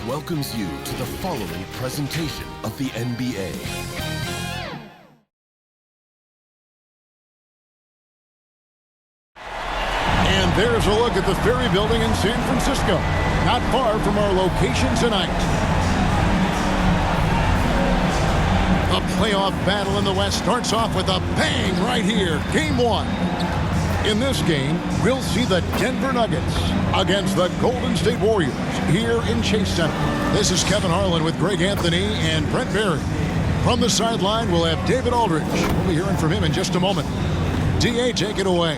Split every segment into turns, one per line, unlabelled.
welcomes you to the following presentation of the NBA.
And there's a look at the Ferry Building in San Francisco, not far from our location tonight. The playoff battle in the West starts off with a bang right here. Game one. In this game, we'll see the Denver Nuggets against the Golden State Warriors here in Chase Center. This is Kevin Harlan with Greg Anthony and Brent Barry. From the sideline, we'll have David Aldridge. We'll be hearing from him in just a moment. D.A., take it away.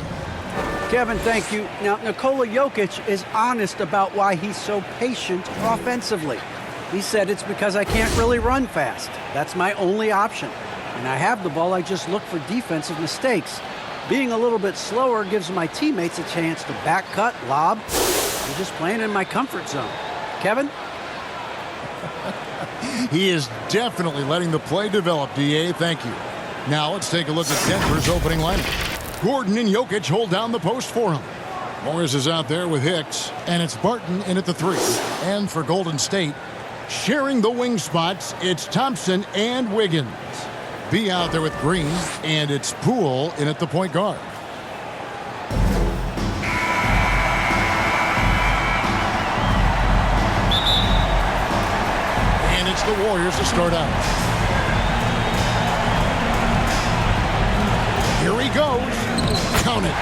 Kevin, thank you. Now, Nikola Jokic is honest about why he's so patient offensively. He said it's because I can't really run fast. That's my only option. When I have the ball, I just look for defensive mistakes. Being a little bit slower gives my teammates a chance to back cut, lob. I'm just playing in my comfort zone. Kevin?
He is definitely letting the play develop, D.A. Thank you. Now let's take a look at Denver's opening lineup. Gordon and Jokic hold down the post for him. Morris is out there with Hicks, and it's Barton in at the 3. And for Golden State, sharing the wing spots, it's Thompson and Wiggins. B out there with Green, and it's Poole in at the point guard. And it's the Warriors to start out. Here he goes. Count it.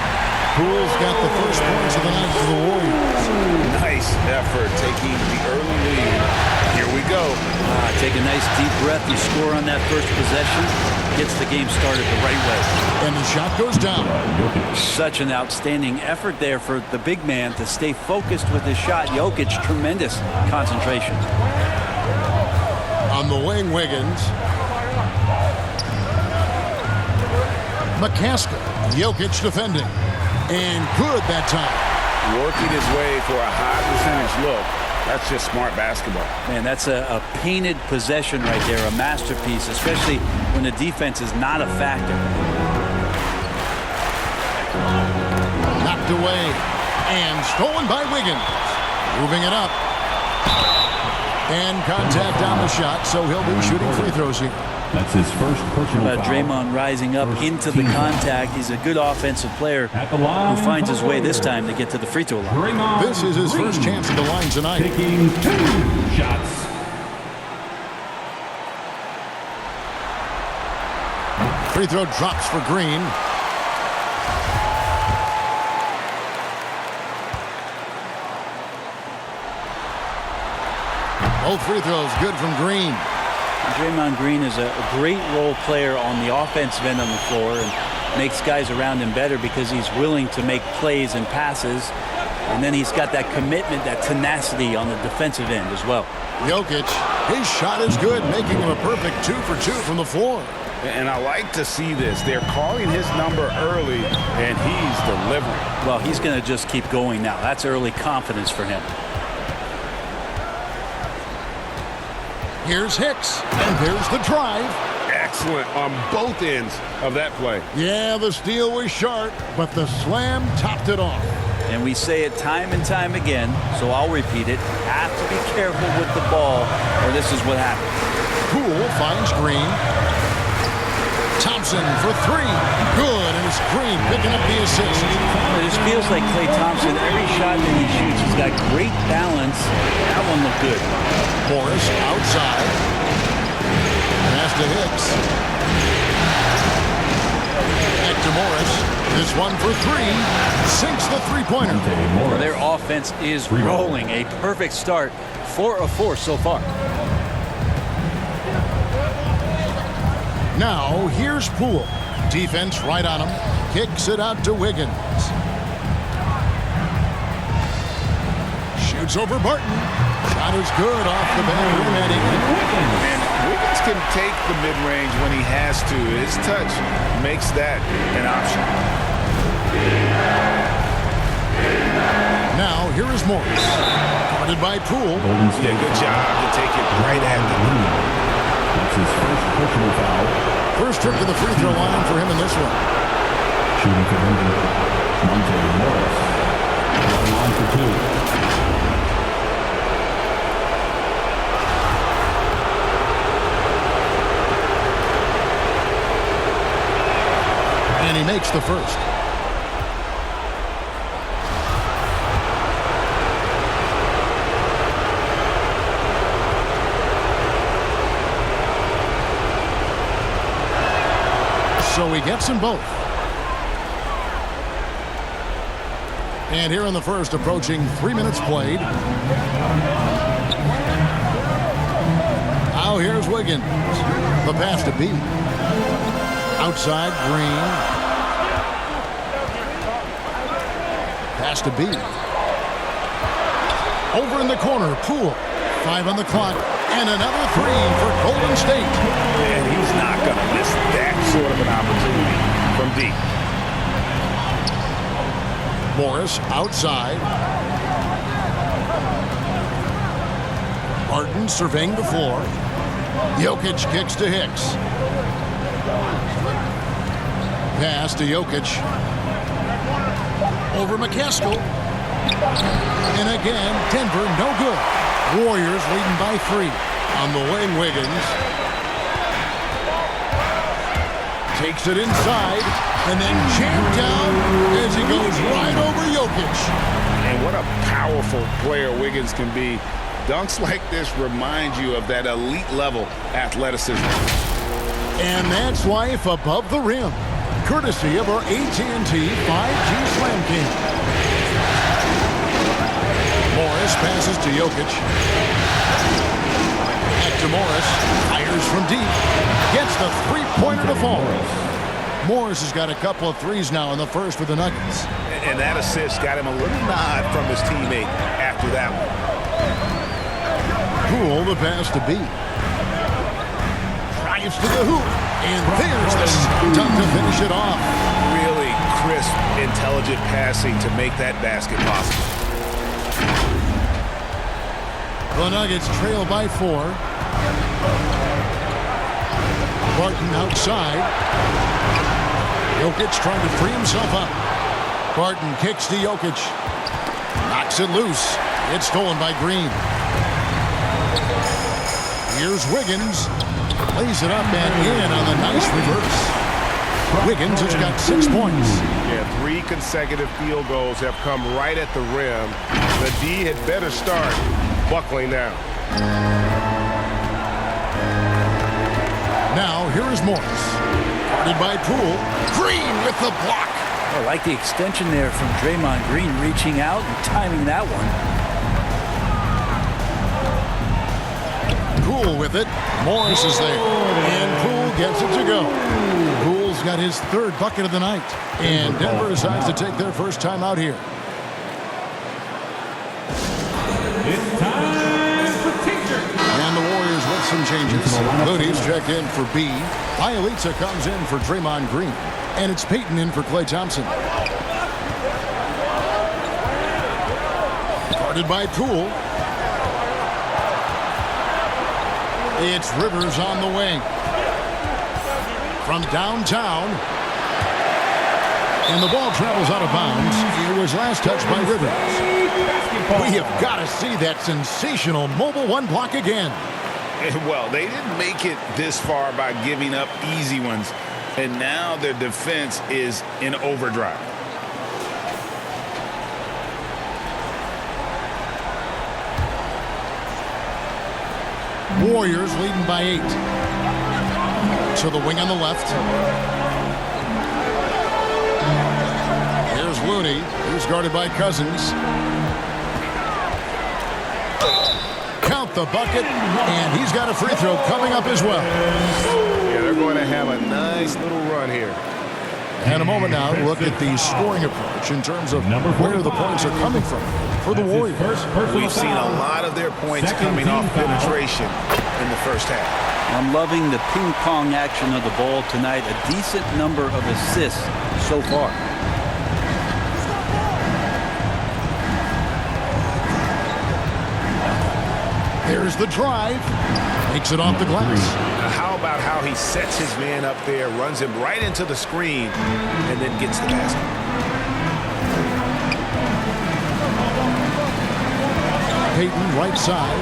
Poole's got the first points of the night for the Warriors.
Nice effort taking the early lead. Here we go.
Take a nice deep breath. You score on that first possession. Gets the game started the right way.
And the shot goes down.
Such an outstanding effort there for the big man to stay focused with his shot. Jokic, tremendous concentration.
On the wing, Wiggins. McCaskill. Jokic defending. And good that time.
Working his way for a high percentage look. That's just smart basketball.
Man, that's a painted possession right there, a masterpiece, especially when the defense is not a factor.
Knocked away and stolen by Wiggins. Moving it up. And contact on the shot, so he'll be shooting free throws here.
That's his first personal
foul. Draymond rising up into the contact. He's a good offensive player who finds his way this time to get to the free throw line.
This is his first chance at the line tonight.
Taking 2 shots.
Free throw drops for Green. Both free throws good from Green.
Draymond Green is a great role player on the offensive end on the floor and makes guys around him better because he's willing to make plays and passes. And then he's got that commitment, that tenacity on the defensive end as well.
Jokic, his shot is good, making him a perfect 2 for 2 from the floor.
And I like to see this. They're calling his number early, and he's delivering.
Well, he's going to just keep going now. That's early confidence for him.
Here's Hicks, and there's the drive.
Excellent on both ends of that play.
Yeah, the steal was sharp, but the slam topped it off.
And we say it time and time again, so I'll repeat it. Have to be careful with the ball, or this is what happens.
Poole finds Green. Thompson for 3. Good, and it's Green picking up the assist.
It just feels like Klay Thompson, every shot that he shoots, he's got great balance. That one looked good.
Morris outside. Pass to Hicks. Back to Morris. This one for 3. Sinks the three-pointer.
Well, their offense is rolling. A perfect start. 4 of 4 so far.
Now, here's Poole. Defense right on him. Kicks it out to Wiggins. Shoots over Barton. Shot is good off the back rim and in.
Wiggins can take the mid-range when he has to. His touch makes that an option.
Now, here is Morris. Guarded by Poole.
Yeah, good job to take it right at the rim.
That's his first personal foul.
First trip to the free throw line for him in this one.
Shooting for Denver, Monte Morris. On line for 2.
makes the first. So he gets them both. And here in the first, approaching 3 minutes played. Now here's Wiggins. The pass to B. Outside, Green. Pass to B. Over in the corner, Poole. 5 on the clock. And another 3 for Golden State.
And he's not going to miss that sort of an opportunity from deep.
Morris outside. Martin surveying the floor. Jokic kicks to Hicks. Pass to Jokic. Over McCaskill. And again, Denver no good. Warriors leading by 3. On the wing, Wiggins. Takes it inside. And then jammed down as he goes right over Jokic.
And what a powerful player Wiggins can be. Dunks like this remind you of that elite level athleticism.
And that's life above the rim. Courtesy of our AT&T 5G Slam King. Morris passes to Jokic. Back to Morris. Fires from deep. Gets the three-pointer to fall. Morris has got a couple of threes now in the first for the Nuggets.
And that assist got him a little nod from his teammate after that one.
Poole, the pass to B. Drives to the hoop. And there's the dunk to finish it off.
Really crisp, intelligent passing to make that basket possible.
The Nuggets trail by 4. Barton outside. Jokic trying to free himself up. Barton kicks to Jokic. Knocks it loose. It's stolen by Green. Here's Wiggins. Lays it up and in on the nice reverse. Wiggins has got 6 points.
Yeah, 3 consecutive field goals have come right at the rim. The D had better start buckling down.
Now, here is Morris. Guarded by Poole. Green with the block.
I like the extension there from Draymond Green, reaching out and timing that one.
Poole with it. Morris is there. And Poole gets it to go. Poole's got his 3rd bucket of the night. And Denver decides to take their first time out here.
It's time for teacher.
And the Warriors with some changes. Looney's checked in for B. Bielitsa comes in for Draymond Green. And it's Payton in for Klay Thompson. Guarded by Poole. It's Rivers on the wing. From downtown. And the ball travels out of bounds. It was last touched by Rivers. We have got to see that sensational Mobile One block again.
Well, they didn't make it this far by giving up easy ones. And now their defense is in overdrive.
Warriors leading by 8. To the wing on the left. Here's Looney. He's guarded by Cousins. Count the bucket, and he's got a free throw coming up as well.
Yeah, they're going to have a nice little run here.
And a moment now to look at the scoring approach in terms of where the points are coming from for the Warriors.
We've seen a lot of their points coming off penetration in the first half.
I'm loving the ping-pong action of the ball tonight. A decent number of assists so far.
There's the drive. Makes it off the glass.
Now, how about how he sets his man up there, runs him right into the screen, and then gets the basket.
Payton right side.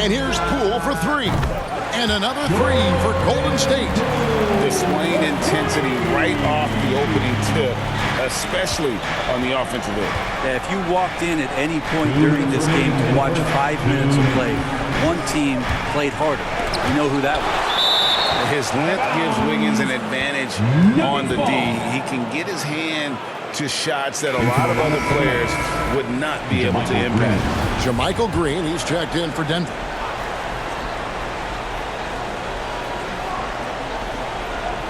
And here's Poole for three. And another three for Golden State.
Displaying intensity right off the opening tip, especially on the offensive end.
Yeah, if you walked in at any point during this game to watch 5 minutes of play, one team played harder. You know who that was.
His length gives Wiggins an advantage on the D. He can get his hand to shots that a lot of other players would not be able to impact.
JaMychal Green, he's checked in for Denver.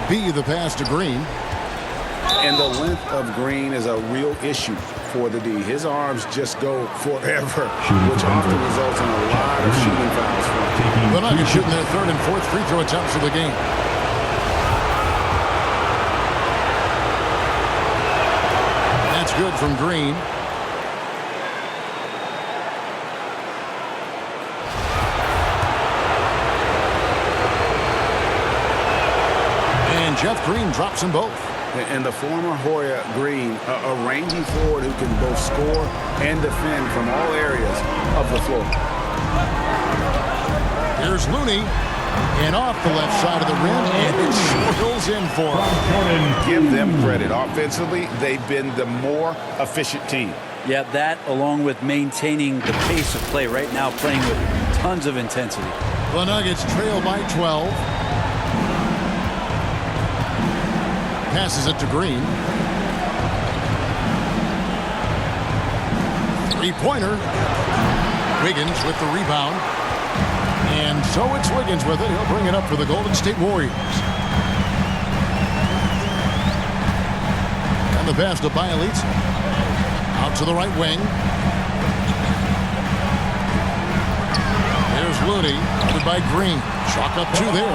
B, the pass to Green.
And the length of Green is a real issue for the D. His arms just go forever, which often results in a lot of shooting fouls for him.
The Nuggets shooting their third and fourth free throw attempts of the game. That's good from Green. And Jeff Green drops them both.
And the former Hoya Green, a rangy forward who can both score and defend from all areas of the floor.
Here's Looney. And off the left side of the rim, and it swirls in for him.
Give them credit. Offensively, they've been the more efficient team.
Yeah, that along with maintaining the pace of play right now, playing with tons of intensity.
The Nuggets trail by 12. Passes it to Green. Three-pointer. Wiggins with the rebound. And so it's Wiggins with it. He'll bring it up for the Golden State Warriors. And the pass to Bjelica. Out to the right wing. There's Looney. Covered by Green. Chalk up two there.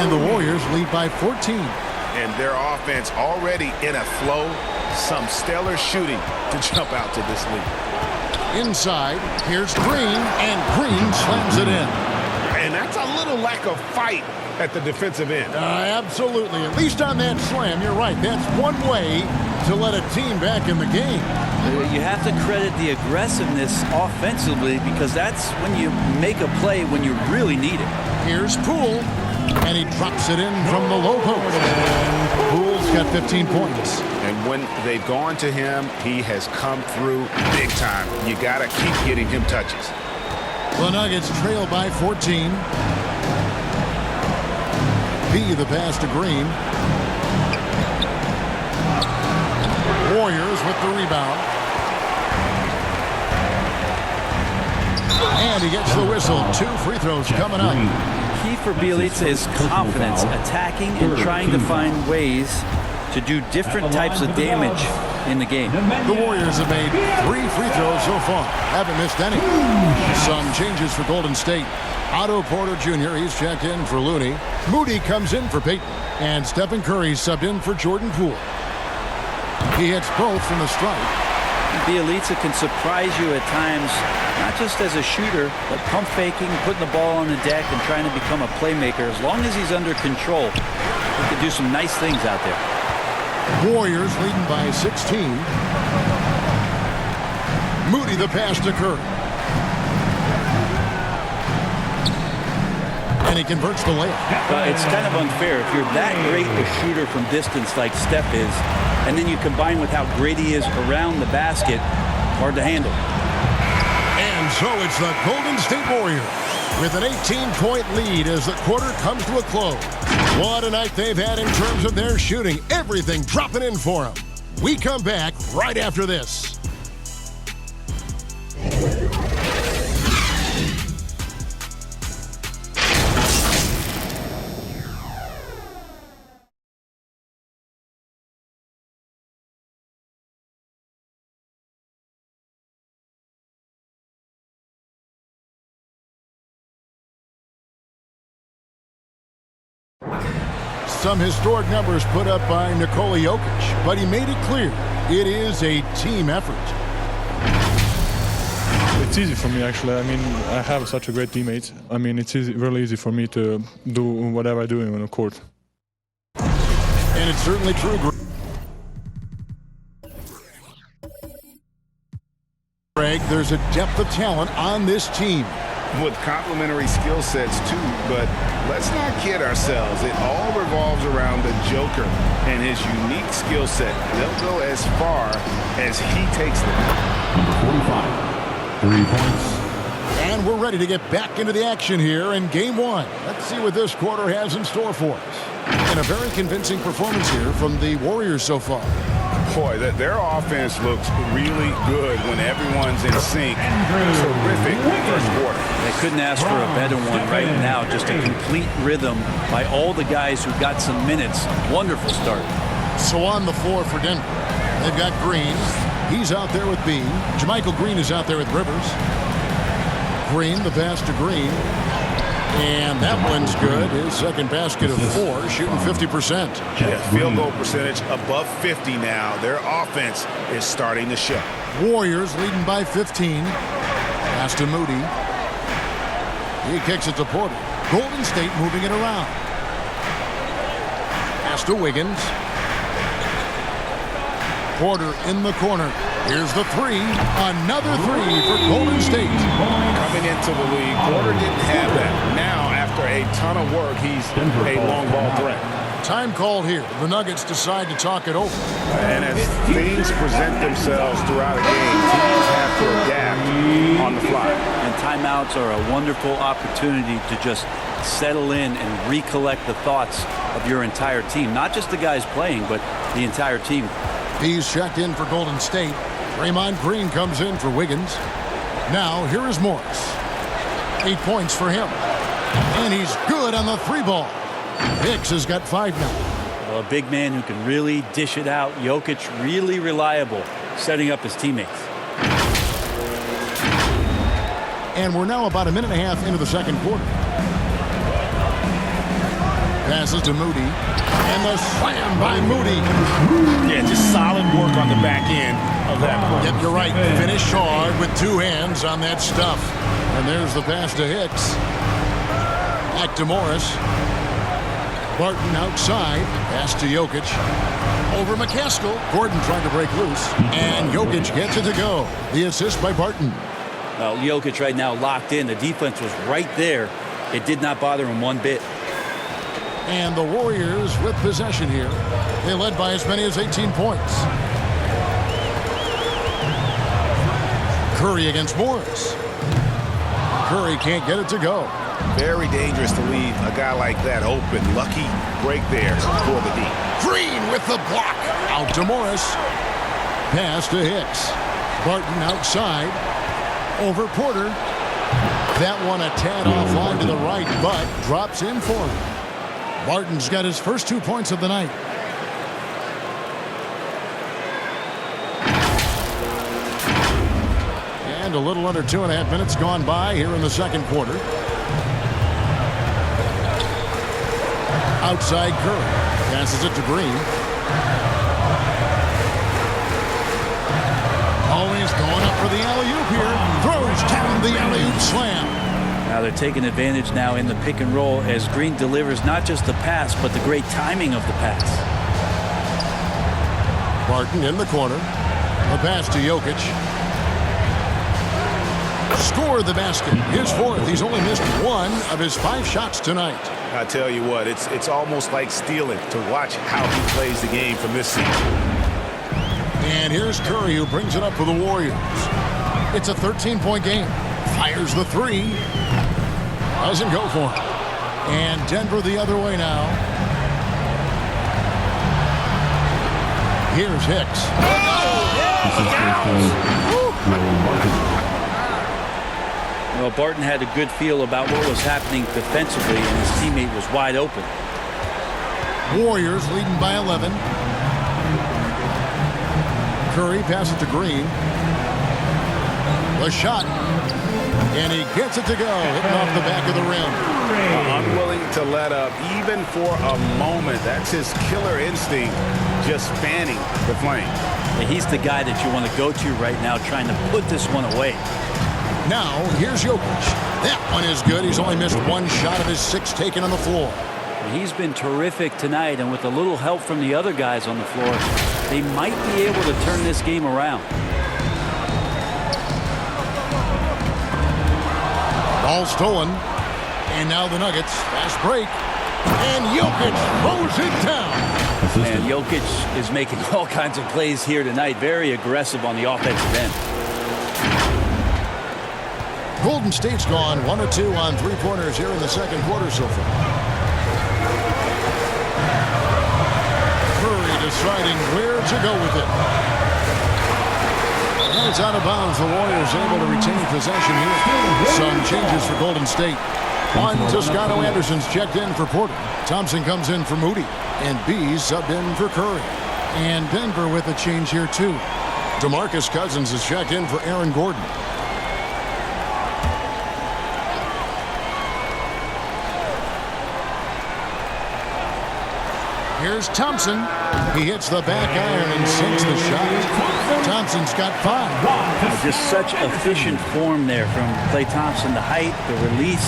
And the Warriors lead by 14.
And their offense already in a flow. Some stellar shooting to jump out to this lead.
Inside, here's Green, and Green slams it in.
And that's a little lack of fight at the defensive end.
Absolutely. At least on that slam, you're right. That's one way to let a team back in the game.
You have to credit the aggressiveness offensively because that's when you make a play when you really need it.
Here's Poole, and he drops it in from the low post. Poole's got 15 points.
And when they've gone to him, he has come through big time. You got to keep getting him touches.
The Nuggets trail by 14. B, the pass to Green. Warriors with the rebound. And he gets the whistle. 2 free throws coming up.
Key for Bjelica is confidence, attacking and trying to find ways to do different types of damage in the game.
The Warriors have made 3 free throws so far. Haven't missed any. Some changes for Golden State. Otto Porter Jr., he's checked in for Looney. Moody comes in for Payton. And Stephen Curry subbed in for Jordan Poole. He hits both from the stripe.
Bjelica can surprise you at times, not just as a shooter, but pump faking, putting the ball on the deck, and trying to become a playmaker. As long as he's under control, he can do some nice things out there.
Warriors leading by 16. Moody the pass to Curry. And he converts the layup.
It's kind of unfair. If you're that great a shooter from distance like Steph is, and then you combine with how great he is around the basket, hard to handle.
And so it's the Golden State Warriors with an 18-point lead as the quarter comes to a close. What a night they've had in terms of their shooting. Everything dropping in for them. We come back right after this. Some historic numbers put up by Nikola Jokic, but he made it clear it is a team effort.
It's easy for me, actually. I mean, I have such a great teammate. I mean, it's really easy for me to do whatever I do on the court.
And it's certainly true. Greg, there's a depth of talent on this team.
with complementary skill sets too, but let's not kid ourselves. It all revolves around the Joker and his unique skill set. They'll go as far as he takes them.
Number 45, 3 points.
And we're ready to get back into the action here in game one. Let's see what this quarter has in store for us. And a very convincing performance here from the Warriors so far.
Boy, their offense looks really good when everyone's in sync. Terrific first quarter.
They couldn't ask for a better one right now. Just a complete rhythm by all the guys who got some minutes. Wonderful start.
So on the floor for Denver, they've got Green. He's out there with Bean. JaMychal Green is out there with Rivers. Green, the pass to Green. And that one's good. His second basket of 4, shooting 50%.
Yeah, field goal percentage above 50 now. Their offense is starting to show.
Warriors leading by 15. Pass to Moody. He kicks it to Porter. Golden State moving it around. Pass to Wiggins. Porter in the corner. Here's the 3. Another 3 for Golden State.
Coming into the league, Porter didn't have that. Now, after a ton of work, he's a long ball threat.
Time called here. The Nuggets decide to talk it over.
And as things present themselves throughout a game, teams have to adapt on the fly.
And timeouts are a wonderful opportunity to just settle in and recollect the thoughts of your entire team. Not just the guys playing, but the entire team.
He's checked in for Golden State. Draymond Green comes in for Wiggins. Now, here is Morris. 8 points for him. And he's good on the 3 ball. Hicks has got 5 now.
Well, a big man who can really dish it out. Jokic really reliable, setting up his teammates.
And we're now about a minute and a half into the second quarter. Passes to Moody. And the slam by Moody.
Yeah, just solid work on the back end of that play.
Yep, you're right. Finish hard with 2 hands on that stuff. And there's the pass to Hicks. Back to Morris. Barton outside. Pass to Jokic. Over McCaskill. Gordon trying to break loose. And Jokic gets it to go. The assist by Barton.
Well, Jokic right now locked in. The defense was right there. It did not bother him one bit.
And the Warriors with possession here. They led by as many as 18 points. Curry against Morris. Curry can't get it to go.
Very dangerous to leave a guy like that open. Lucky break there for the D.
Green with the block. Out to Morris. Pass to Hicks. Barton outside. Over Porter. That one a tad offline to the right, but drops in for him. Barton's got his first 2 points of the night. And a little under 2.5 minutes gone by here in the second quarter. Outside Curry. Passes it to Green. Always going up for the alley-oop here. Throws down the alley-oop slam.
Now they're taking advantage now in the pick and roll as Green delivers not just the pass, but the great timing of the pass.
Barton in the corner. The pass to Jokic. Scored the basket. His 4th. He's only missed 1 of his 5 shots tonight.
I tell you what, it's almost like stealing to watch how he plays the game from this season.
And here's Curry who brings it up for the Warriors. It's a 13-point game. Fires the 3. Doesn't go for him. And Denver the other way now. Here's Hicks.
Well, Barton had a good feel about what was happening defensively, and his teammate was wide open.
Warriors leading by 11. Curry passes to Green. The shot. And he gets it to go. Hitting off the back of the rim.
Unwilling to let up even for a moment. That's his killer instinct, just fanning the flame.
And he's the guy that you want to go to right now trying to put this one away.
Now, here's Jokic. That one is good. He's only missed 1 shot of his 6 taken on the floor.
He's been terrific tonight, and with a little help from the other guys on the floor, they might be able to turn this game around.
Ball stolen. And now the Nuggets. Fast break. And Jokic throws it down.
And Jokic is making all kinds of plays here tonight. Very aggressive on the offensive end.
Golden State's gone 1 of 2 on three-pointers here in the second quarter so far. Curry deciding where to go with it. And it's out of bounds. The Warriors able to retain possession here. Some changes for Golden State. One, Toscano Anderson's checked in for Porter. Thompson comes in for Moody. And B subbed in for Curry. And Denver with a change here too. DeMarcus Cousins is checked in for Aaron Gordon. Here's Thompson. He hits the back iron and sinks the shot. Thompson's got 5.
Just such efficient form there from Klay Thompson. The height, the release,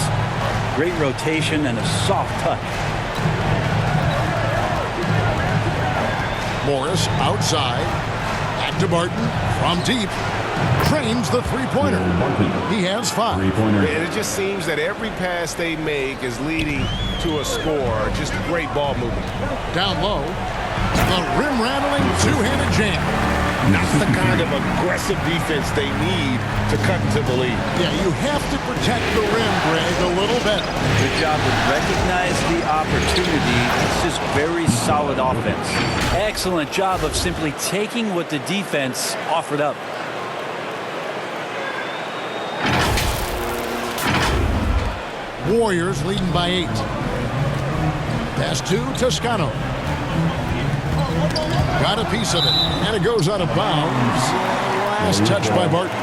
great rotation, and a soft touch.
Morris outside. Back to Barton from deep. Trains the three-pointer. He has 5.
And it just seems that every pass they make is leading to a score. Just great ball movement.
Down low. The rim-rattling two-handed jam.
That's the kind of aggressive defense they need to cut into the lead.
Yeah, you have to protect the rim, Greg, a little better.
Good job to recognize the opportunity. This is very solid offense. Excellent job of simply taking what the defense offered up.
Warriors leading by 8. Pass to Toscano. Got a piece of it, and it goes out of bounds. Last touch by Barton.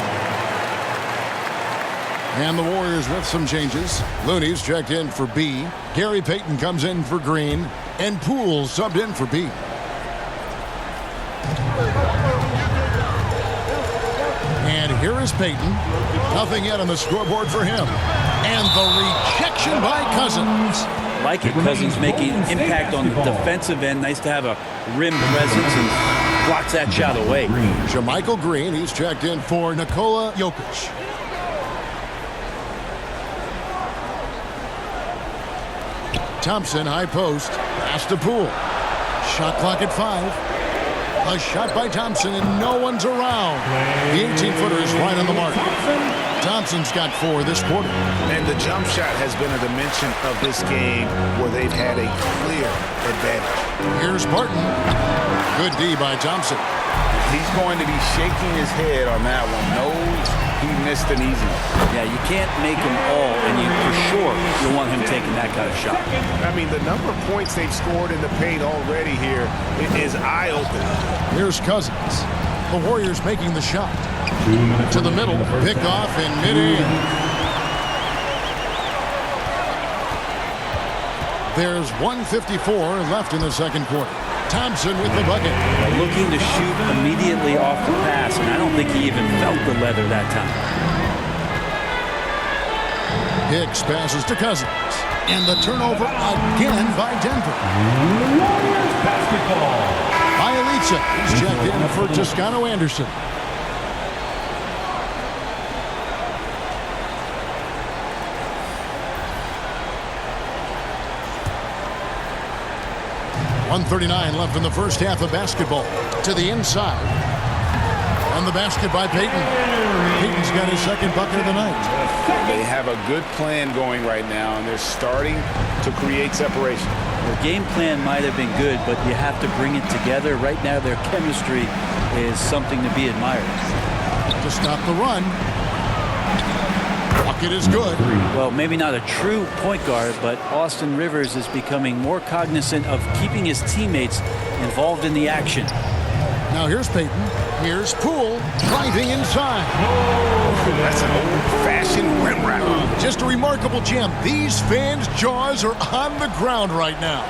And the Warriors with some changes. Looney's checked in for B. Gary Payton comes in for Green. And Poole subbed in for B. And here is Payton. Nothing yet on the scoreboard for him. And the rejection by Cousins.
Like it, Cousins making impact on the defensive end. Nice to have a rim presence and blocks that shot away.
JaMychal Green, he's checked in for Nikola Jokic. Thompson, high post. Pass to Poole. Shot clock at 5. A shot by Thompson, and no one's around. The 18-footer is right on the mark. Thompson's got 4 this quarter.
And the jump shot has been a dimension of this game where they've had a clear advantage.
Here's Barton. Good D by Thompson.
He's going to be shaking his head on that one. Knows he missed an easy one.
Yeah, you can't make them all, and you for sure you want him taking that kind of shot.
I mean, the number of points they've scored in the paint already here is eye-opening.
Here's Cousins. The Warriors making the shot. To the middle, picked off in mid-air. There's 1:54 left in the second quarter. Thompson with the bucket.
Looking to shoot immediately off the pass, and I don't think he even felt the leather that time.
Hicks passes to Cousins. And the turnover again by Denver. Bielitsa is checked in for Toscano Anderson. .139 left in the first half of basketball. To the inside. On the basket by Payton. Payton's got his second bucket of the night.
They have a good plan going right now, and they're starting to create separation.
Their game plan might have been good, but you have to bring it together. Right now, their chemistry is something to be admired.
To stop the run. Bucket is good.
Well, maybe not a true point guard, but Austin Rivers is becoming more cognizant of keeping his teammates involved in the action.
Now here's Payton. Here's Poole driving inside.
That's an old-fashioned rim rattle.
Just a remarkable jam. These fans' jaws are on the ground right now.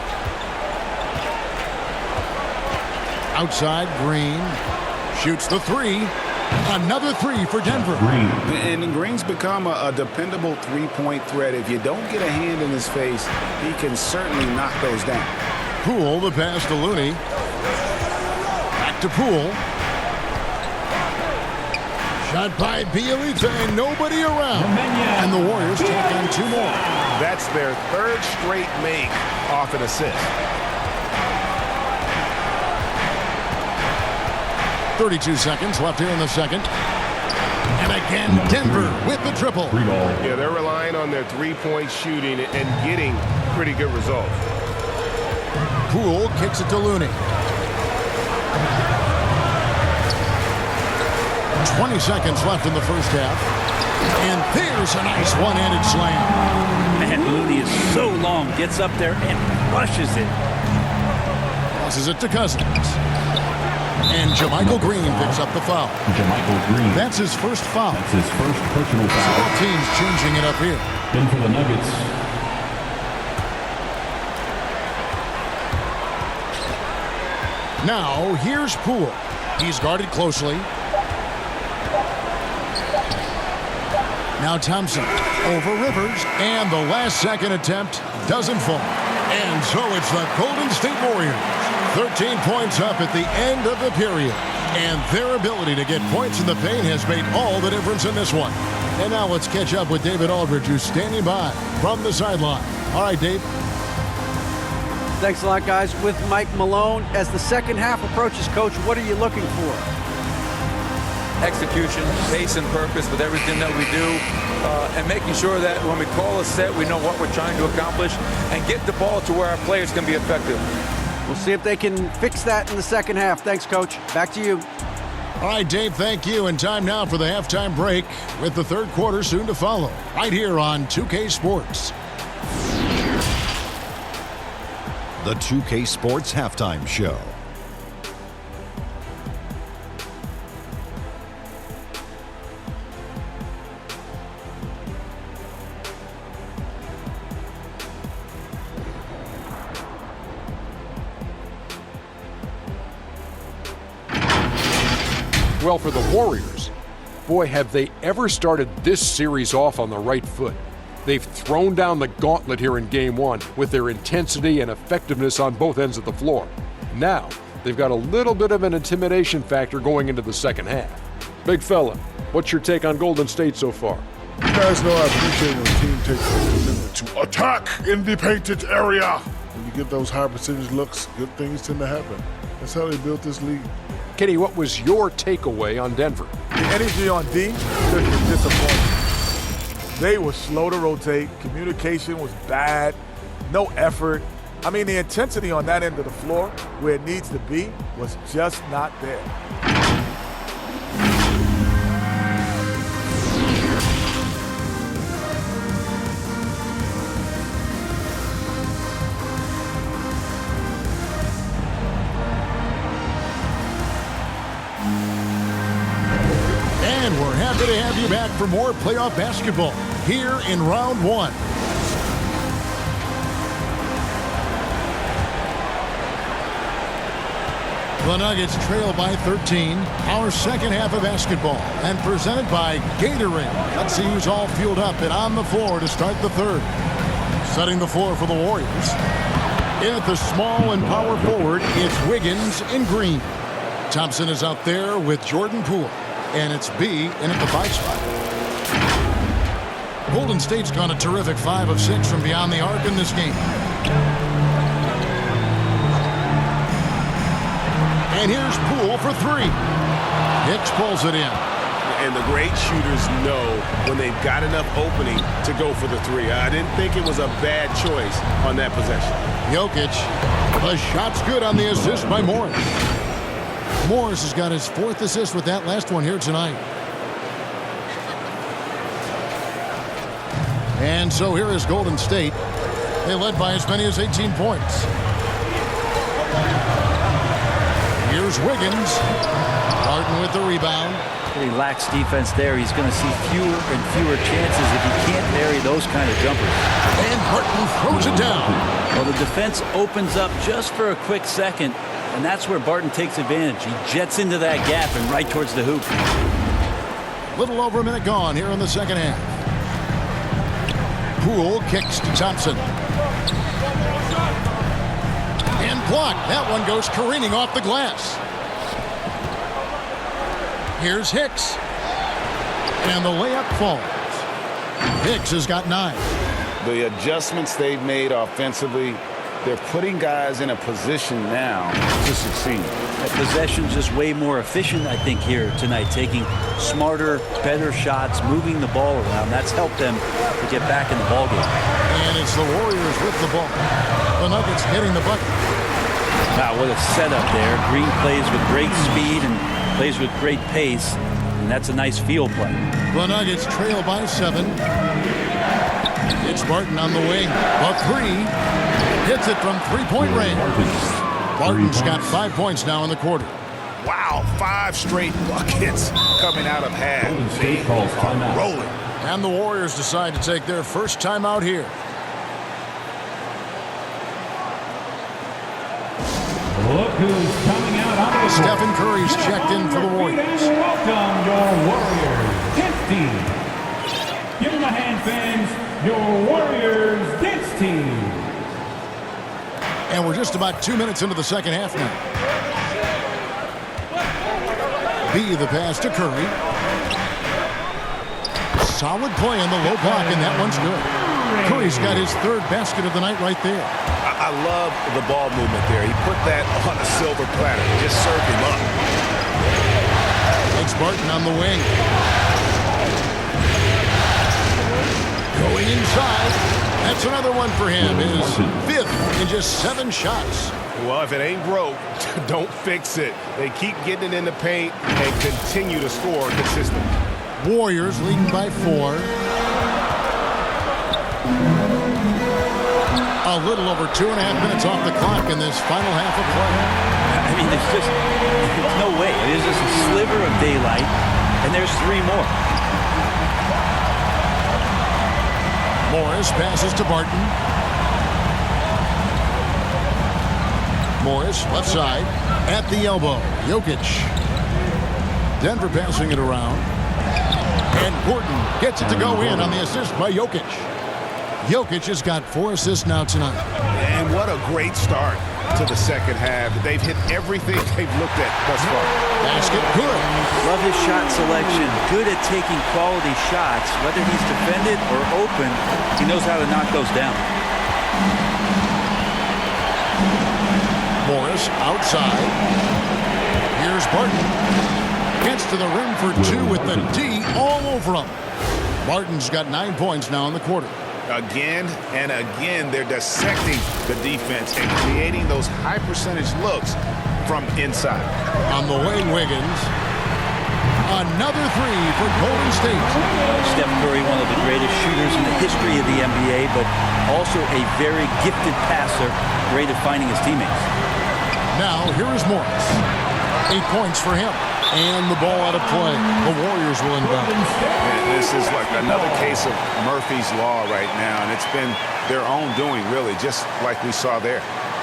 Outside, Green shoots the 3. Another 3 for Denver.
And Green's become a dependable three-point threat. If you don't get a hand in his face, he can certainly knock those down.
Poole, the pass to Looney. Back to Poole. Shot by Bielitsa and nobody around. And the Warriors take on 2 more.
That's their 3rd straight make off an assist.
32 seconds left here in the second. And again, Denver with the triple.
Yeah, they're relying on their 3-point shooting and getting pretty good results.
Poole kicks it to Looney. 20 seconds left in the first half. And there's a nice one-handed slam.
Man, Looney is so long, gets up there and crushes it.
Passes it to Cousins. And JaMychal Green picks up the foul.
JaMychal Green.
That's his first foul.
That's his first personal foul.
Both teams changing it up here.
Then for the Nuggets.
Now, here's Poole. He's guarded closely. Now Thompson over Rivers, and the last-second attempt doesn't fall. And so it's the Golden State Warriors. 13 points up at the end of the period. And their ability to get points in the paint has made all the difference in this one. And now let's catch up with David Aldridge, who's standing by from the sideline. All right, Dave.
Thanks a lot, guys. With Mike Malone, as the second half approaches, Coach, what are you looking for?
Execution, pace and purpose with everything that we do, and making sure that when we call a set, we know what we're trying to accomplish and get the ball to where our players can be effective.
We'll see if they can fix that in the second half. Thanks, Coach. Back to you.
All right, Dave, thank you. And time now for the halftime break with the third quarter soon to follow right here on 2K Sports.
The 2K Sports Halftime Show.
Well, for the Warriors, boy, have they ever started this series off on the right foot. They've thrown down the gauntlet here in Game 1 with their intensity and effectiveness on both ends of the floor. Now, they've got a little bit of an intimidation factor going into the second half. Big fella, what's your take on Golden State so far?
You guys know I appreciate when a team takes the commitment to attack in the painted area. When you get those high percentage looks, good things tend to happen. That's how they built this league.
Kenny, what was your takeaway on Denver?
The energy on D was disappointing. They were slow to rotate. Communication was bad. No effort. I mean, the intensity on that end of the floor, where it needs to be, was just not there.
And we're happy to have you back for more playoff basketball here in round one. The Nuggets trail by 13. Our second half of basketball, and presented by Gatorade. Let's see who's all fueled up and on the floor to start the third. Setting the floor for the Warriors. In at the small and power forward, it's Wiggins in green. Thompson is out there with Jordan Poole. And it's B in at the 5 spot. Golden State's gone a terrific 5 of 6 from beyond the arc in this game. And here's Poole for 3. Hicks pulls it in.
And the great shooters know when they've got enough opening to go for the 3. I didn't think it was a bad choice on that possession.
Jokic, the shot's good on the assist by Morris. Morris has got his 4th assist with that last one here tonight. And so here is Golden State. They led by as many as 18 points. Here's Wiggins. Harden with the rebound.
He lacks defense there. He's going to see fewer and fewer chances if he can't bury those kind of jumpers.
And Harden throws it down.
Well, the defense opens up just for a quick second. And that's where Barton takes advantage. He jets into that gap and right towards the hoop.
Little over a minute gone here in the second half. Poole kicks to Thompson. And blocked. That one goes careening off the glass. Here's Hicks. And the layup falls. Hicks has got 9.
The adjustments they've made offensively, they're putting guys in a position now to succeed.
That possession's just way more efficient, I think, here tonight. Taking smarter, better shots, moving the ball around. That's helped them to get back in the ballgame.
And it's the Warriors with the ball. The Nuggets getting the bucket.
Wow, what a setup there. Green plays with great speed and plays with great pace. And that's a nice field play.
The Nuggets trail by 7. It's Barton on the wing. A 3. Hits it from three-point range. Barton's got 5 points now in the quarter.
Wow, 5 straight buckets coming out of half. They are rolling.
And the Warriors decide to take their first timeout here.
Look who's coming out on the court.
Stephen Curry's checked in for the Warriors.
Welcome your Warriors dance team. Give them a hand, fans. Your Warriors dance team.
And we're just about 2 minutes into the second half now. B, the pass to Curry. Solid play in the low block, and that one's good. Curry's got his 3rd basket of the night right there.
I love the ball movement there. He put that on a silver platter. Just served him up.
It's Barton on the wing. Going inside. That's another one for him. His 5th in just 7 shots.
Well, if it ain't broke, don't fix it. They keep getting it in the paint and continue to score consistently.
Warriors leading by 4. A little over 2.5 minutes off the clock in this final half of play.
I mean, there's no way. There's just a sliver of daylight, and there's 3 more.
Morris passes to Barton. Morris, left side, at the elbow. Jokic. Denver passing it around. And Gordon gets it to go in on the assist by Jokic. Jokic has got 4 assists now tonight.
And what a great start to the second half. They've hit everything they've looked at thus far.
Basket good.
Love his shot selection. Good at taking quality shots. Whether he's defended or open, he knows how to knock those down.
Morris outside. Here's Barton. Gets to the rim for 2 with the D all over him. Barton's got 9 points now in the quarter.
Again and again, they're dissecting the defense and creating those high percentage looks from inside.
On the way, Wiggins. Another 3 for Golden State.
Steph Curry, one of the greatest shooters in the history of the NBA, but also a very gifted passer, great at finding his teammates.
Now, here is Morris. 8 points for him. And the ball out of play. The Warriors will inbound.
And this is like another case of Murphy's Law right now, and it's been their own doing, really, just like we saw there.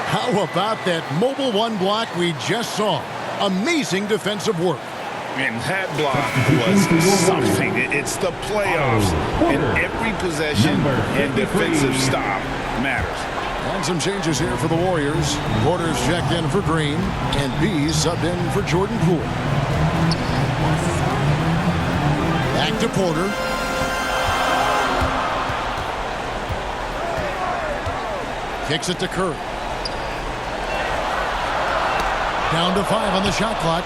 How about that mobile 1 block we just saw? Amazing defensive work.
And that block was something. It's the playoffs, and every possession and defensive stop matters.
And some changes here for the Warriors. Porter's checked in for Green, and B subbed in for Jordan Poole. Back to Porter. Kicks it to Curry. Down to 5 on the shot clock.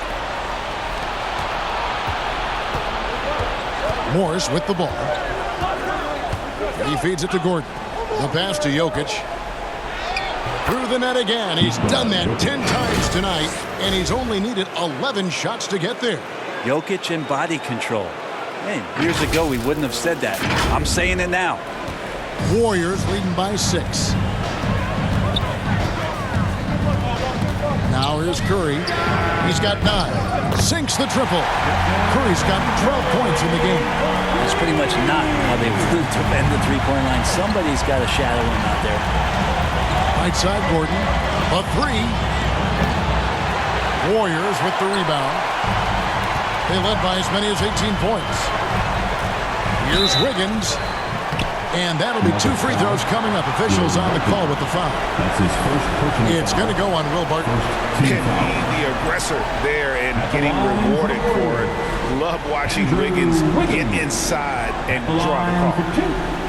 Morris with the ball. He feeds it to Gordon. The pass to Jokic. Through the net again. He's done that 10 times tonight, and he's only needed 11 shots to get there.
Jokic and body control. Man, years ago we wouldn't have said that. I'm saying it now.
Warriors leading by 6. Now here's Curry. He's got 9. Sinks the triple. Curry's got 12 points in the game.
It's pretty much not how they want to defend the three-point line. Somebody's got to shadow him out there.
Right side, Gordon. A 3. Warriors with the rebound. They led by as many as 18 points. Here's Wiggins. And that'll be 2 free throws coming up. Officials on the call with the foul.
That's his first personal
It's going to go on Will Barton.
Can be the aggressor there and getting rewarded for it love watching Wiggins get inside and draw the call.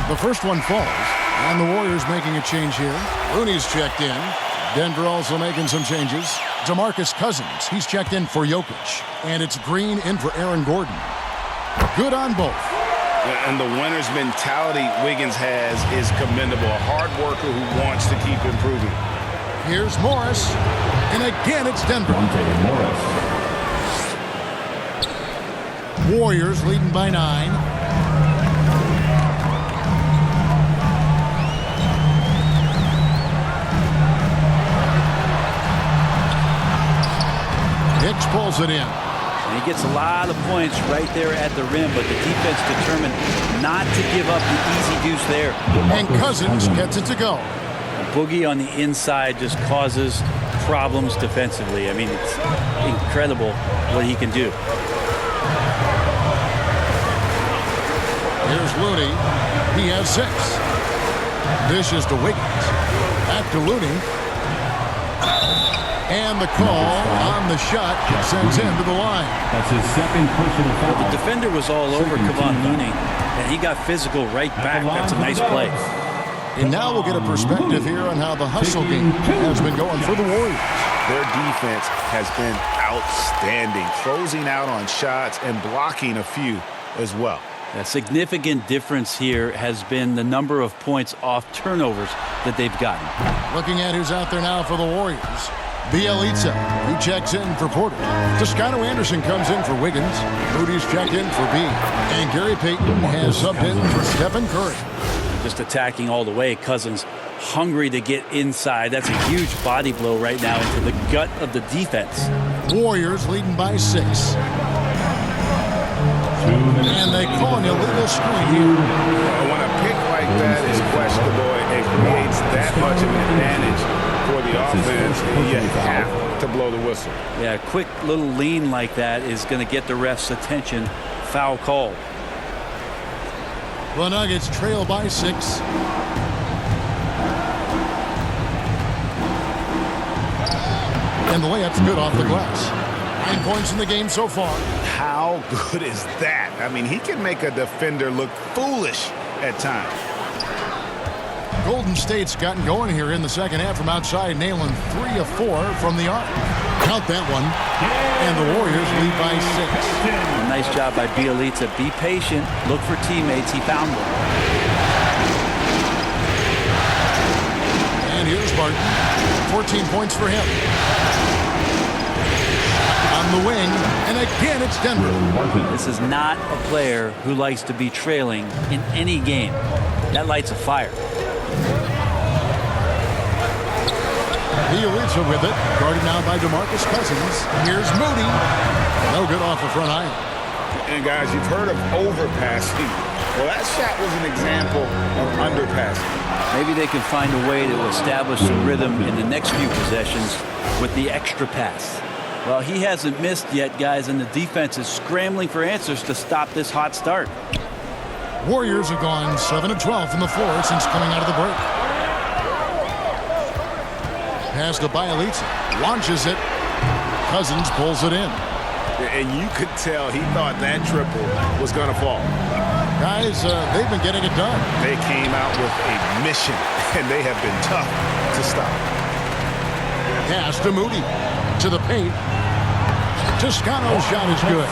The first one falls, and the Warriors making a change here. Looney's checked in. Denver also making some changes. DeMarcus Cousins, he's checked in for Jokic. And it's Green in for Aaron Gordon. Good on both.
And the winner's mentality Wiggins has is commendable. A hard worker who wants to keep improving.
Here's Morris. And again, it's Denver. Warriors leading by 9. Hicks pulls it in.
And he gets a lot of points right there at the rim, but the defense determined not to give up the easy deuce there.
And Cousins gets it to go.
Boogie on the inside just causes problems defensively. I mean, it's incredible what he can do.
Here's Looney. He has 6. Dishes to Wiggins. Back to Looney. And the call on the shot sends him to the line.
That's his second personal foul.
Well, the defender was all over Kevon Looney, and he got physical right back. That's a nice play.
And now we'll get a perspective here on how the hustle game has been going for the Warriors.
Their defense has been outstanding, closing out on shots and blocking a few as well.
A significant difference here has been the number of points off turnovers that they've gotten.
Looking at who's out there now for the Warriors. Bielitsa, he checks in for Porter. Toscano Anderson comes in for Wiggins. Moody's checked in for B. And Gary Payton has subbed in for Stephen Curry.
Just attacking all the way. Cousins hungry to get inside. That's a huge body blow right now into the gut of the defense.
Warriors leading by 6. And they call an illegal screen here.
When a pick like that is questionable, it creates that much of an advantage for the offense, you have to blow the whistle.
Yeah, a quick little lean like that is going to get the ref's attention. Foul call.
The Nuggets trail by 6. And the layup's good off the glass. 9 points in the game so far.
How good is that? I mean, he can make a defender look foolish at times.
Golden State's gotten going here in the second half from outside, nailing 3 of 4 from the arc. Count that one. And the Warriors lead by 6.
Nice job by Bielitsa. Be patient. Look for teammates. He found them.
And here's Barton. 14 points for him. On the wing. And again, it's Denver.
This is not a player who likes to be trailing in any game. That lights a fire.
Bielitsa with it, guarded now by DeMarcus Cousins. Here's Moody. No good off the front eye.
And guys, you've heard of overpassing. Well, that shot was an example of underpassing.
Maybe they can find a way to establish some rhythm in the next few possessions with the extra pass. Well, he hasn't missed yet, guys, and the defense is scrambling for answers to stop this hot start.
Warriors have gone 7 of 12 from the floor since coming out of the break. Pass to Bielitsa. Launches it. Cousins pulls it in.
And you could tell he thought that triple was going to fall.
Guys, they've been getting it done.
They came out with a mission, and they have been tough to stop.
Pass to Moody. To the paint. Toscano's shot is good.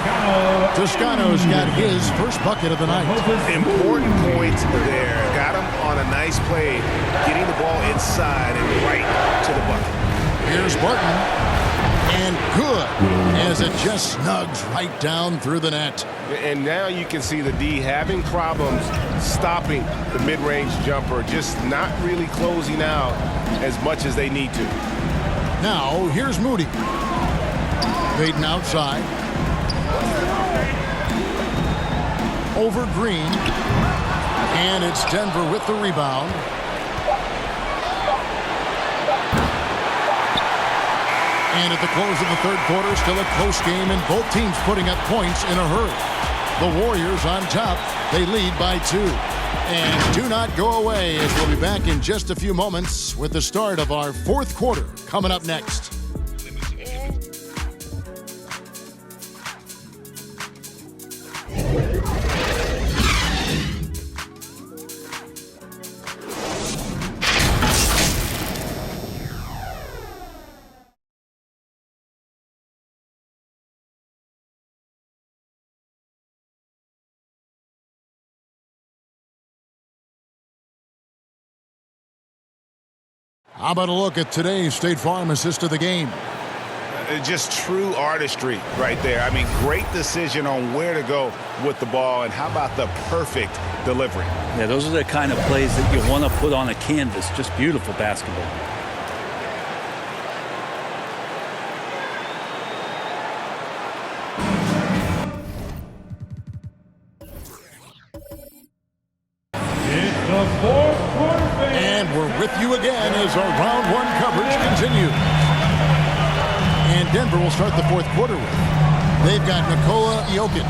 Toscano's got his first bucket of the night.
Important points there. Got him on a nice play, getting the ball inside and right to the bucket.
Here's Barton. And good, as it just snugs right down through the net.
And now you can see the D having problems stopping the mid-range jumper, just not really closing out as much as they need to.
Now, here's Moody. Payton outside. Over Green. And it's Denver with the rebound. And at the close of the third quarter, still a close game, and both teams putting up points in a hurry. The Warriors on top. They lead by 2. And do not go away, as we'll be back in just a few moments with the start of our fourth quarter coming up next. How about a look at today's State Farm assist of the game?
Just true artistry right there. I mean, great decision on where to go with the ball, and how about the perfect delivery?
Yeah, those are the kind of plays that you want to put on a canvas. Just beautiful basketball.
And we're with you again as our round one coverage continues. And Denver will start the fourth quarter with. They've got Nikola Jokic.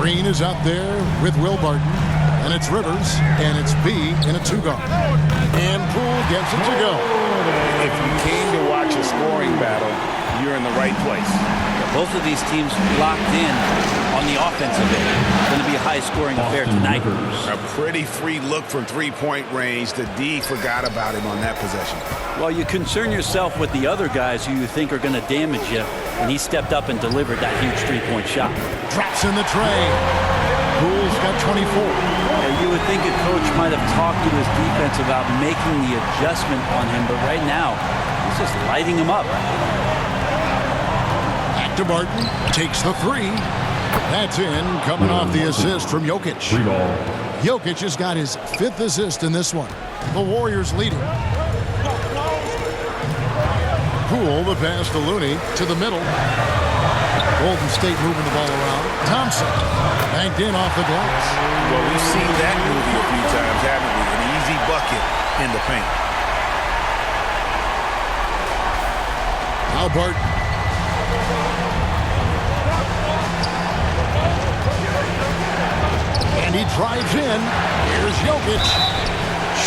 Green is out there with Will Barton. And it's Rivers. And it's B in a two-guard. And Poole gets it to go.
If you came to watch a scoring battle, you're in the right place.
Both of these teams locked in on the offensive end. It's going to be a high-scoring affair tonight.
A pretty free look from three-point range. The D forgot about him on that possession.
Well, you concern yourself with the other guys who you think are going to damage you, and he stepped up and delivered that huge three-point shot.
Drops in the tray. Poole's got 24.
Yeah, you would think a coach might have talked to his defense about making the adjustment on him, but right now, he's just lighting him up.
To Barton, takes the three. That's in, coming off the assist from Jokic. Jokic has got his fifth assist in this one. The Warriors leading. Poole, the pass to Looney, to the middle. Golden State moving the ball around. Thompson, banked in off the glass.
Well, we've seen that movie a few times, haven't we? An easy bucket in the paint.
Now Barton. And he drives in. Here's Jokic.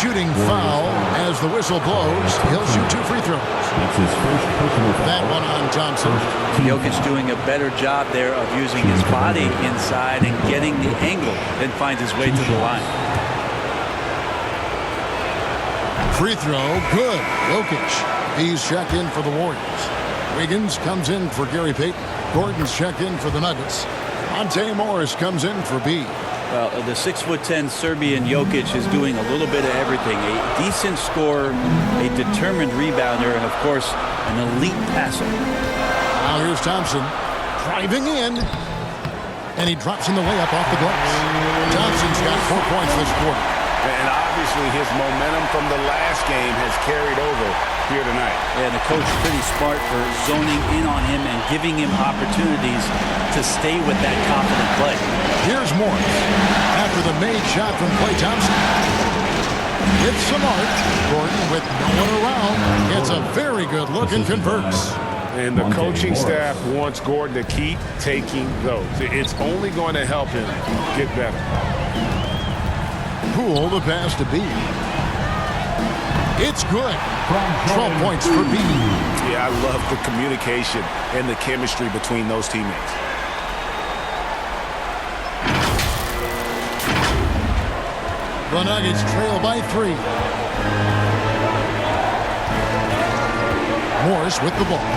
Shooting foul as the whistle blows. He'll shoot 2 free throws.
That's his first personal foul.
That one on Thompson.
Jokic doing a better job there of using his body inside and getting the angle, then finds his way to the line.
Free throw, good. Jokic. He's checked in for the Warriors. Wiggins comes in for Gary Payton. Gordon's checked in for the Nuggets. Monte Morris comes in for B.
Well, the 6'10" Serbian Jokic is doing a little bit of everything. A decent scorer, a determined rebounder, and of course, an elite passer.
Now here's Thompson driving in, and he drops in the layup off the glass. Thompson's got 4 points this quarter.
And obviously his momentum from the last game has carried over here tonight.
And the coach pretty smart for zoning in on him and giving him opportunities to stay with that confident play.
Here's Morris after the made shot from Klay Thompson. It's Samart. Gordon with no one around gets a very good look and converts.
And the coaching staff wants Gordon to keep taking those. It's only going to help him get better.
Poole, the pass to B. It's good. 12 points for B.
Yeah, I love the communication and the chemistry between those teammates.
The Nuggets trail by 3. Morris with the ball.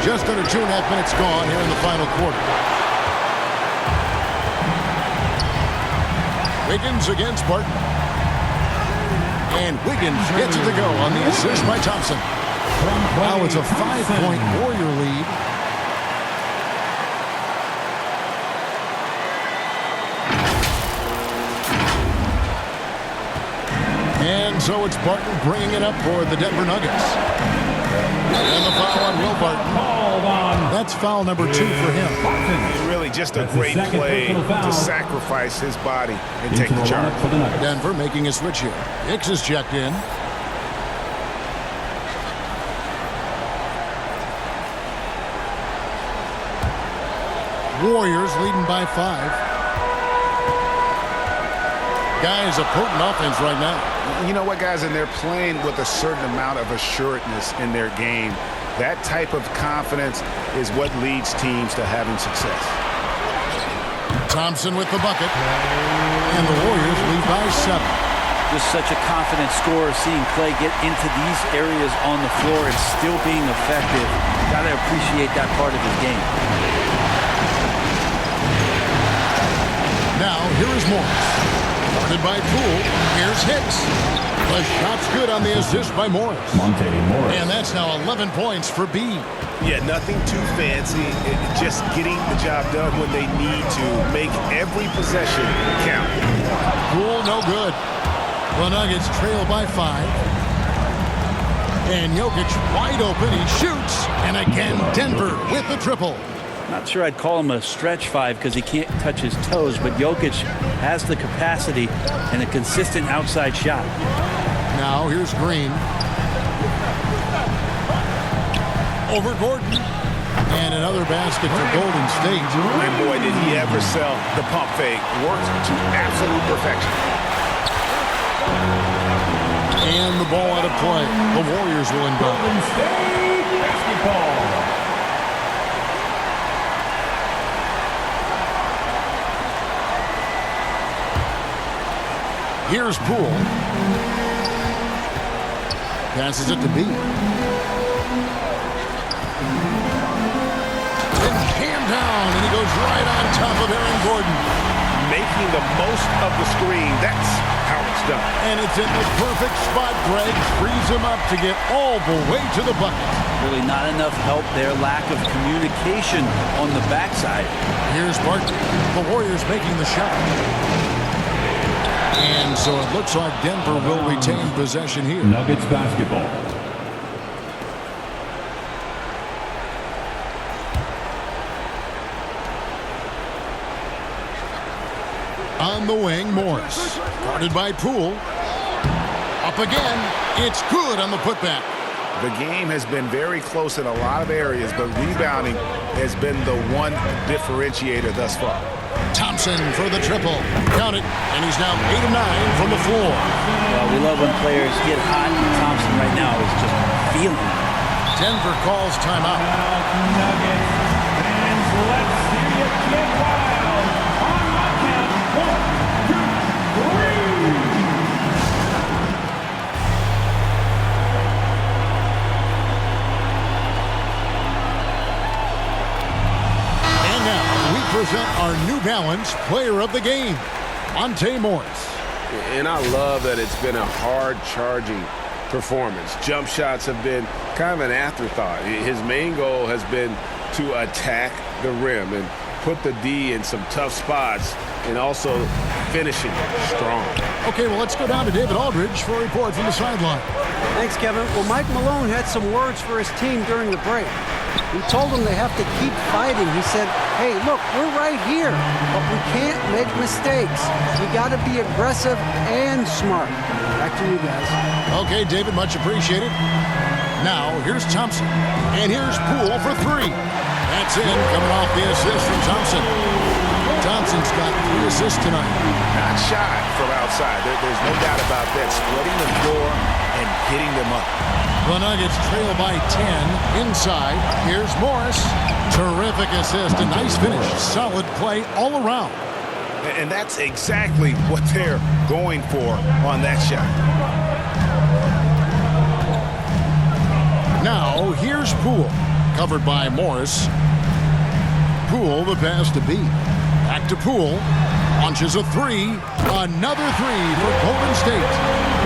Just under 2.5 minutes gone here in the final quarter. Wiggins against Barton. And Wiggins gets it to go on the assist by Thompson. Now it's a 5-point Warrior lead. And so it's Barton bringing it up for the Denver Nuggets. And the foul on Will Barton. That's foul number 2 for him.
Really just a great play to sacrifice his body and take the charge.
Denver making a switch here. Hicks is checked in. Warriors leading by 5. Guys, a potent offense right now.
You know what, guys? And they're playing with a certain amount of assuredness in their game. That type of confidence is what leads teams to having success.
Thompson with the bucket. And the Warriors lead by 7.
Just such a confident scorer, seeing Klay get into these areas on the floor and still being effective. Got to appreciate that part of his game.
Now, here is Morris. Guarded by Poole. Here's Hicks. The shot's good on the assist by Morris. And that's now 11 points for B.
Yeah, nothing too fancy. Just getting the job done when they need to. Make every possession count.
Poole, no good. The Nuggets trail by 5. And Jokic wide open. He shoots. And again, Denver with the triple.
Not sure I'd call him a stretch 5 because he can't touch his toes, but Jokic has the capacity and a consistent outside shot.
Now here's Green. Over Gordon. And another basket for Golden State.
And boy, did he ever sell the pump fake. Worked to absolute perfection.
And the ball out of play. The Warriors will inbound.
Golden State basketball.
Here's Poole. Passes it to B. Then jammed down, and he goes right on top of Aaron Gordon.
Making the most of the screen. That's how it's done.
And it's in the perfect spot. Greg frees him up to get all the way to the bucket.
Really not enough help there. Lack of communication on the backside.
Here's Barton. The Warriors making the shot. And so it looks like Denver will retain possession here.
Nuggets basketball.
On the wing, Morris. Guarded by Poole. Up again. It's good on the putback.
The game has been very close in a lot of areas, but rebounding has been the one differentiator thus far.
Thompson for the triple. Count it. And he's now 8 of 9 from the floor.
Well, we love when players get hot. Thompson right now is just feeling it.
Denver calls timeout.
Nuggets fans, let's hear you get wild. On my count, 1, 2, 3.
Present our New Balance Player of the Game, Monte Morris.
And I love that it's been a hard-charging performance. Jump shots have been kind of an afterthought. His main goal has been to attack the rim and put the D in some tough spots and also finishing strong.
Okay, well, let's go down to David Aldridge for a report from the sideline.
Thanks, Kevin. Well, Mike Malone had some words for his team during the break. He told them they have to keep fighting. He said, hey, look, we're right here, but we can't make mistakes. We got to be aggressive and smart. Back to you guys.
Okay, David, much appreciated. Now, here's Thompson. And here's Poole for 3. That's in, coming off the assist from Thompson. Thompson's got 3 assists tonight.
Not shy from outside. There's no doubt about that. Splitting the floor and getting them up.
The Nuggets trail by 10 inside. Here's Morris. Terrific assist. A nice finish. Solid play all around.
And that's exactly what they're going for on that shot.
Now, here's Poole. Covered by Morris. Poole, the pass to B. Back to Poole. Launches a 3. Another 3 for Golden State.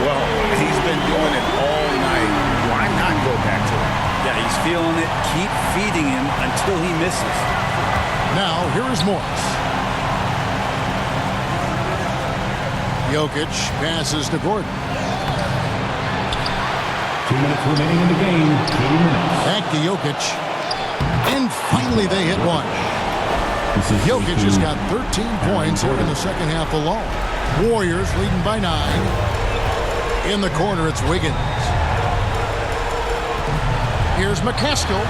Well, he's been doing it all night. Why not go back to it?
Yeah, he's feeling it. Keep feeding him until he misses.
Now, here is Morris. Jokic passes to Gordon.
2 minutes remaining in the game. 2 minutes.
Back to Jokic. And finally they hit one. Jokic has got 13 points here in the second half alone. Warriors leading by 9. In the corner, it's Wiggins. Here's McCaskill.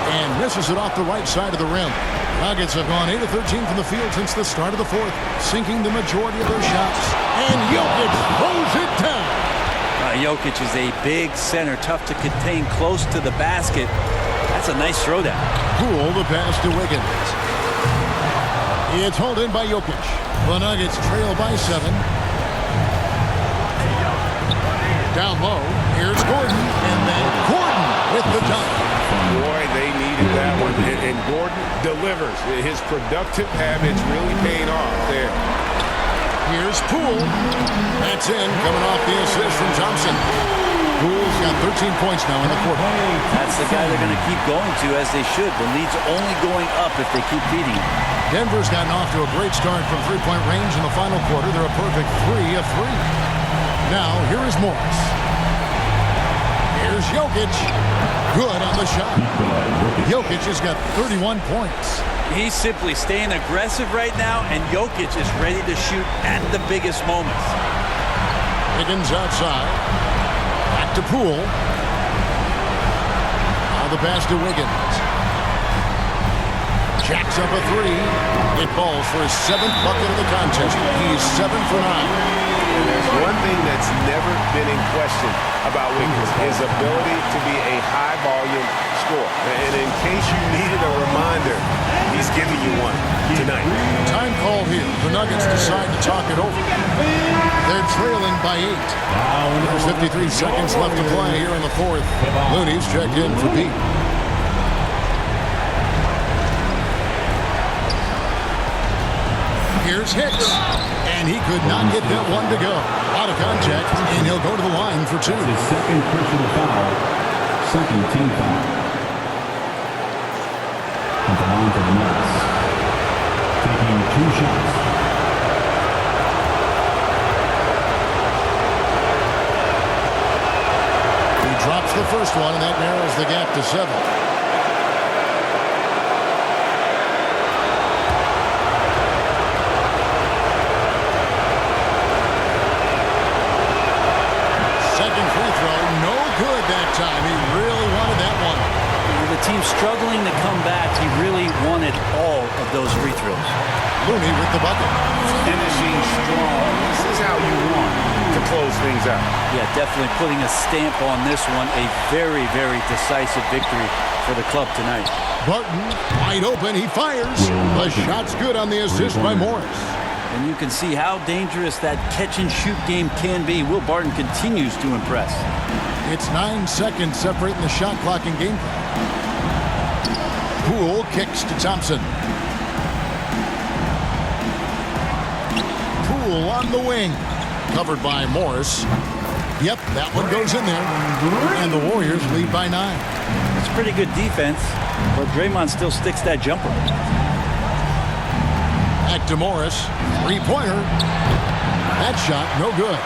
And misses it off the right side of the rim. Nuggets have gone 8 of 13 from the field since the start of the fourth, sinking the majority of their shots. And Jokic throws it down.
Jokic is a big center, tough to contain close to the basket. That's a nice throwdown.
Poole the pass to Wiggins. It's hauled in by Jokic. The Nuggets trail by 7. Down low, here's Gordon, and then Gordon with the dunk.
Boy, they needed that one, and Gordon delivers. His productive habits really paying off there.
Here's Poole. That's in, coming off the assist from Thompson. Poole's got 13 points now in the quarter.
That's the guy they're going to keep going to, as they should. The lead's only going up if they keep feeding him.
Denver's gotten off to a great start from three-point range in the final quarter. They're a perfect 3 of 3. Now, here is Morris. Here's Jokic. Good on the shot. Jokic has got 31 points.
He's simply staying aggressive right now, and Jokic is ready to shoot at the biggest moments.
Higgins outside. Back to Poole. Now the pass to Wiggins. Jacks up a 3. It falls for his 7th bucket of the contest. He's 7 for 9.
And there's one thing that's never been in question about Wiggins, his ability to be a high-volume scorer. And in case you needed a reminder, he's giving you one tonight.
Time call here. The Nuggets decide to talk it over. They're trailing by 8. There's 53 seconds left to play here in the fourth. Looney's checked in for Pete. Here's Hicks. And he could not get that one to go. Out of contact, and he'll go to the line for 2.
His second personal foul. Second team foul. At the line for the Nuggets. Taking 2 shots.
He drops the first one, and that narrows the gap to 7. Time. He really wanted that one.
The team's struggling to come back. He really wanted all of those free throws.
Looney with the bucket.
Finishing strong. This is how you want to close things out.
Yeah, definitely putting a stamp on this one. A very, very decisive victory for the club tonight.
Barton, wide open. He fires. The shot's good on the assist by Morris.
And you can see how dangerous that catch-and-shoot game can be. Will Barton continues to impress.
It's 9 seconds separating the shot clock and game clock. Poole kicks to Thompson. Poole on the wing. Covered by Morris. Yep, that one goes in there. And the Warriors lead by 9.
It's pretty good defense, but Draymond still sticks that jumper.
Back to Morris. 3-pointer. That shot, no good.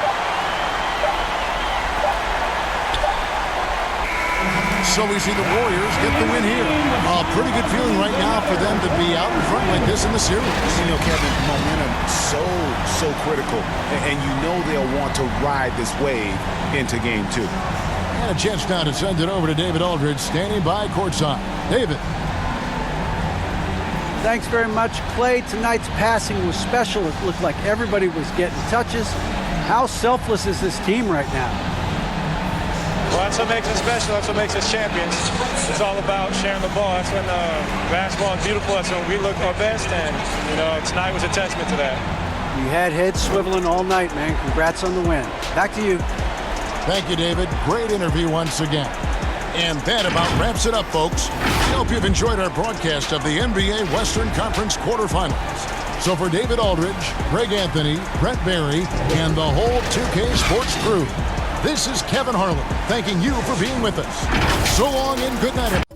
So we see the Warriors get the win here. A pretty good feeling right now for them to be out in front like this in the series.
You know, Kevin, momentum so critical. And you know they'll want to ride this wave into game 2.
And a chance now to send it over to David Aldridge, standing by courtside. David.
Thanks very much, Clay. Tonight's passing was special. It looked like everybody was getting touches. How selfless is this team right now?
Well, that's what makes us special. That's what makes us champions. It's all about sharing the ball. That's when basketball is beautiful. That's when we look our best. And, you know, tonight was a testament to that.
You had heads swiveling all night, man. Congrats on the win. Back to you.
Thank you, David. Great interview once again. And that about wraps it up, folks. We hope you've enjoyed our broadcast of the NBA Western Conference quarterfinals. So for David Aldridge, Greg Anthony, Brent Barry, and the whole 2K Sports crew, this is Kevin Harlan thanking you for being with us. So long and good night, everyone.